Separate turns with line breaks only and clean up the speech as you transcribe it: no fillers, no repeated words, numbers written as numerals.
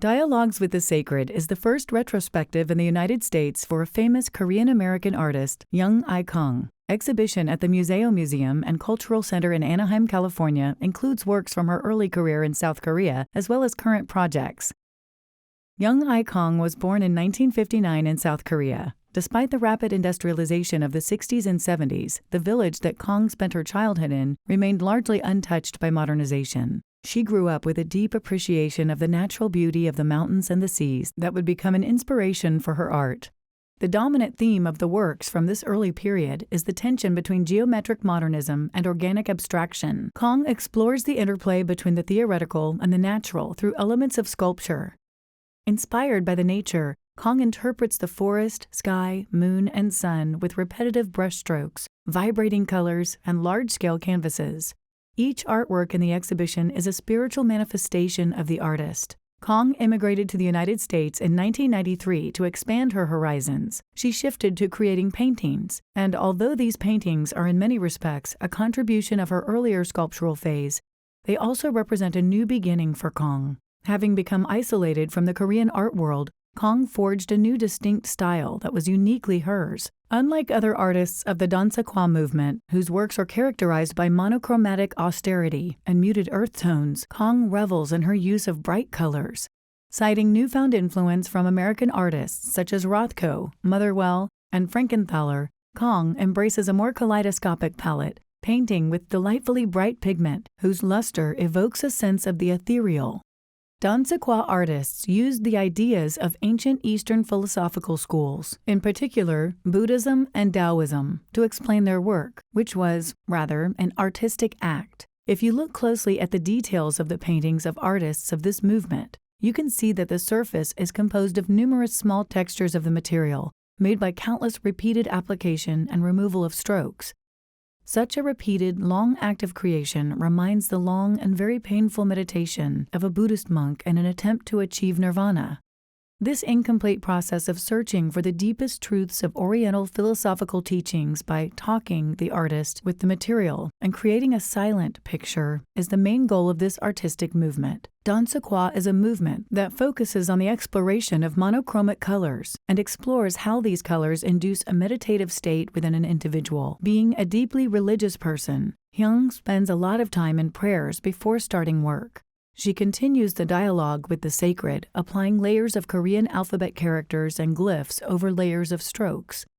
Dialogues with the Sacred is the first retrospective in the United States for a famous Korean-American artist, Hyunae Kang. Exhibition at the Muzeo Museum and Cultural Center in Anaheim, California includes works from her early career in South Korea as well as current projects. Hyunae Kang was born in 1959 in South Korea. Despite the rapid industrialization of the 60s and 70s, the village that Kang spent her childhood in remained largely untouched by modernization. She grew up with a deep appreciation of the natural beauty of the mountains and the seas that would become an inspiration for her art. The dominant theme of the works from this early period is the tension between geometric modernism and organic abstraction. Kang explores the interplay between the theoretical and the natural through elements of sculpture. Inspired by the nature, Kang interprets the forest, sky, moon, and sun with repetitive brushstrokes, vibrating colors, and large-scale canvases. Each artwork in the exhibition is a spiritual manifestation of the artist. Kang immigrated to the United States in 1993 to expand her horizons. She shifted to creating paintings, and although these paintings are in many respects a contribution of her earlier sculptural phase, they also represent a new beginning for Kang. Having become isolated from the Korean art world, Kang forged a new distinct style that was uniquely hers. Unlike other artists of the Dansakwa movement, whose works are characterized by monochromatic austerity and muted earth tones, Kang revels in her use of bright colors. Citing newfound influence from American artists such as Rothko, Motherwell, and Frankenthaler, Kang embraces a more kaleidoscopic palette, painting with delightfully bright pigment, whose luster evokes a sense of the ethereal. Dansakwa artists used the ideas of ancient Eastern philosophical schools, in particular Buddhism and Taoism, to explain their work, which was, rather, an artistic act. If you look closely at the details of the paintings of artists of this movement, you can see that the surface is composed of numerous small textures of the material, made by countless repeated application and removal of strokes. Such a repeated, long act of creation reminds the long and very painful meditation of a Buddhist monk in an attempt to achieve nirvana. This incomplete process of searching for the deepest truths of Oriental philosophical teachings by talking the artist with the material and creating a silent picture is the main goal of this artistic movement. Dansakwa is a movement that focuses on the exploration of monochromatic colors and explores how these colors induce a meditative state within an individual. Being a deeply religious person, Hyung spends a lot of time in prayers before starting work. She continues the dialogue with the sacred, applying layers of Korean alphabet characters and glyphs over layers of strokes.